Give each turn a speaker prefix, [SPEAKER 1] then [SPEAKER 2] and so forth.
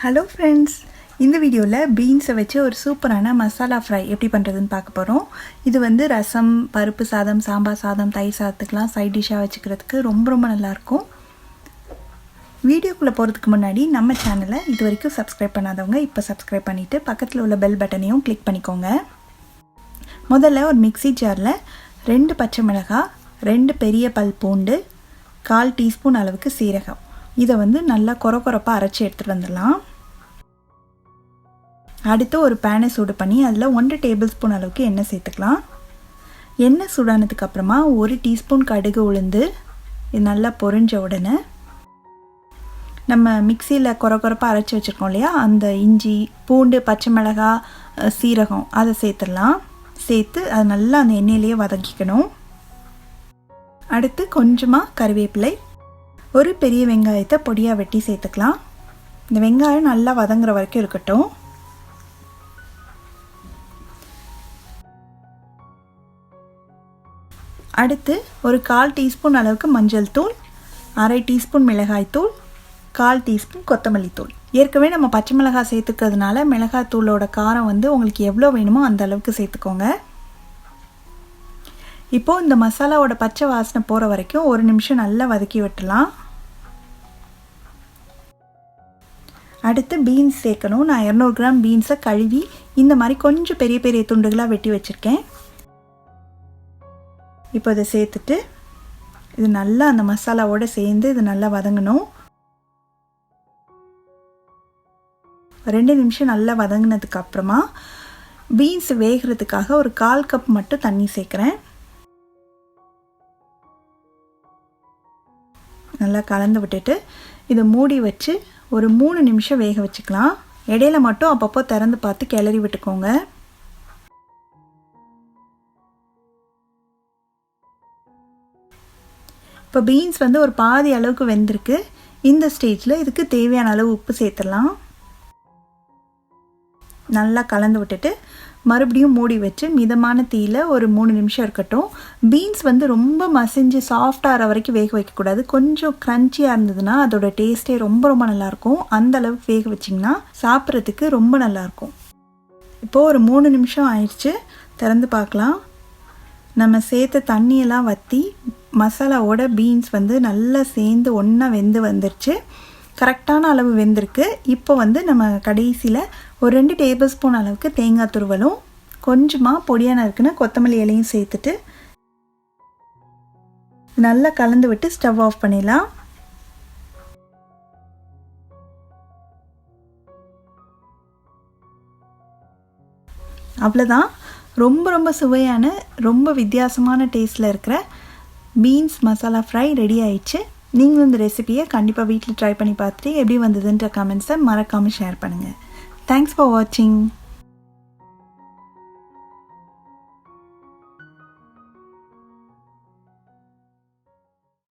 [SPEAKER 1] Hello friends, இந்த வீடியோவில் பீன்ஸை வச்சு ஒரு சூப்பரான மசாலா ஃப்ரை எப்படி பண்ணுறதுன்னு பார்க்க போகிறோம். இது வந்து ரசம், பருப்பு சாதம், சாம்பார் சாதம், தயிர் சாதத்துக்கெலாம் சைட் டிஷ்ஷாக வச்சுக்கிறதுக்கு ரொம்ப நல்லாயிருக்கும். வீடியோக்குள்ளே போகிறதுக்கு முன்னாடி நம்ம சேனலை இது வரைக்கும் சப்ஸ்கிரைப் பண்ணாதவங்க இப்போ சப்ஸ்கிரைப் பண்ணிவிட்டு பக்கத்தில் உள்ள பெல் பட்டனையும் கிளிக் பண்ணிக்கோங்க. முதல்ல ஒரு மிக்ஸி ஜாரில் 2 பச்சை மிளகாய், 2 பெரிய பல் பூண்டு, 1/4 டீஸ்பூன் அளவுக்கு சீரகம், இதை வந்து நல்லா கொரப்பாக அரைச்சி எடுத்துகிட்டு வந்துடலாம். அடுத்து ஒரு பேனை சூடு பண்ணி அதில் 1 டேபிள் ஸ்பூன் அளவுக்கு எண்ணெய் சேர்த்துக்கலாம். எண்ணெய் சூடானதுக்கு அப்புறமா 1 டீஸ்பூன் கடுகு உளுந்து இது நல்லா பொரிஞ்ச உடனே நம்ம மிக்சியில் கொரப்பாக அரைச்சி வச்சுருக்கோம் இல்லையா, அந்த இஞ்சி, பூண்டு, பச்சை மிளகாய், சீரகம் அதை சேர்த்துடலாம். சேர்த்து அது நல்லா அந்த எண்ணெயிலேயே வதக்கிக்கணும். அடுத்து கொஞ்சமாக கறிவேப்பிலை, ஒரு பெரிய வெங்காயத்தை பொடியாக வெட்டி சேர்த்துக்கலாம். இந்த வெங்காயம் நல்லா வதங்குற வரைக்கும் இருக்கட்டும். அடுத்து ஒரு 1/4 டீஸ்பூன் அளவுக்கு மஞ்சள் தூள், 1/2 டீஸ்பூன் மிளகாய் தூள், 1/4 டீஸ்பூன் கொத்தமல்லி தூள். ஏற்கனவே நம்ம பச்சை மிளகாய் சேர்த்துக்கிறதுனால மிளகாய் தூளோட காரம் வந்து உங்களுக்கு எவ்வளோ வேணுமோ அந்த அளவுக்கு சேர்த்துக்கோங்க. இப்போது இந்த மசாலாவோட பச்சை வாசனை போகிற வரைக்கும் 1 நிமிஷம் நல்லா வதக்கி விட்டுலாம். அடுத்து பீன்ஸ் சேர்க்கணும். நான் 200 கிராம் பீன்ஸை கழுவி இந்த மாதிரி கொஞ்சம் பெரிய பெரிய துண்டுகளாக வெட்டி வச்சுருக்கேன். இப்போ இதை சேர்த்துட்டு இது நல்லா அந்த மசாலாவோடு சேர்ந்து இது நல்லா வதங்கணும். 2 நிமிஷம் நல்லா வதங்கினதுக்கு அப்புறமா பீன்ஸ் வேகிறதுக்காக ஒரு 1/4 கப் மட்டும் தண்ணி சேர்க்குறேன். நல்லா கலந்து விட்டுட்டு இதை மூடி வச்சு ஒரு 3 நிமிஷம் வேக வச்சுக்கலாம். இடையில மட்டும் அப்பப்போ திறந்து பார்த்து கிளறி விட்டுக்கோங்க. இப்போ பீன்ஸ் வந்து ஒரு பாதி அளவுக்கு வெந்திருக்கு. இந்த ஸ்டேஜில் இதுக்கு தேவையான அளவு உப்பு சேர்த்துடலாம். நல்லா கலந்து விட்டுட்டு மறுபடியும் மூடி வச்சு மிதமான தீயில் ஒரு 3 நிமிஷம் இருக்கட்டும். பீன்ஸ் வந்து ரொம்ப மசிஞ்சு சாஃப்டாகிற வரைக்கும் வேக வைக்கக்கூடாது. கொஞ்சம் க்ரன்ச்சியாக இருந்ததுன்னா அதோட டேஸ்ட்டே ரொம்ப நல்லாயிருக்கும். அந்த அளவுக்கு வேக வச்சிங்கன்னா சாப்பிட்றதுக்கு ரொம்ப நல்லாயிருக்கும். இப்போது ஒரு 3 நிமிஷம் ஆயிடுச்சு. திறந்து பார்க்கலாம். நம்ம சேர்த்த தண்ணியெல்லாம் வற்றி மசாலாவோட பீன்ஸ் வந்து நல்லா சேர்ந்து ஒன்றா வெந்து வந்துருச்சு. கரெக்டான அளவு வெந்திருக்கு. இப்போ வந்து நம்ம கடைசியில் ஒரு 2 டேபிள் ஸ்பூன் அளவுக்கு தேங்காய் துருவலும் கொஞ்சமாக பொடியாக நறுக்குன்னு கொத்தமல்லி இலையும் சேர்த்துட்டு நல்லா கலந்து விட்டு ஸ்டவ் ஆஃப் பண்ணிடலாம். அவ்வளோதான். ரொம்ப சுவையான, ரொம்ப வித்தியாசமான டேஸ்ட்டில் இருக்கிற பீன்ஸ் மசாலா ஃப்ரை ரெடி ஆயிடுச்சு. நீங்களும் இந்த ரெசிபியை கண்டிப்பாக வீட்டில் ட்ரை பண்ணி பார்த்துட்டு எப்படி வந்ததுன்ற கமெண்ட்ஸை மறக்காமல் ஷேர் பண்ணுங்கள். தேங்க்ஸ் ஃபார் வாட்சிங்.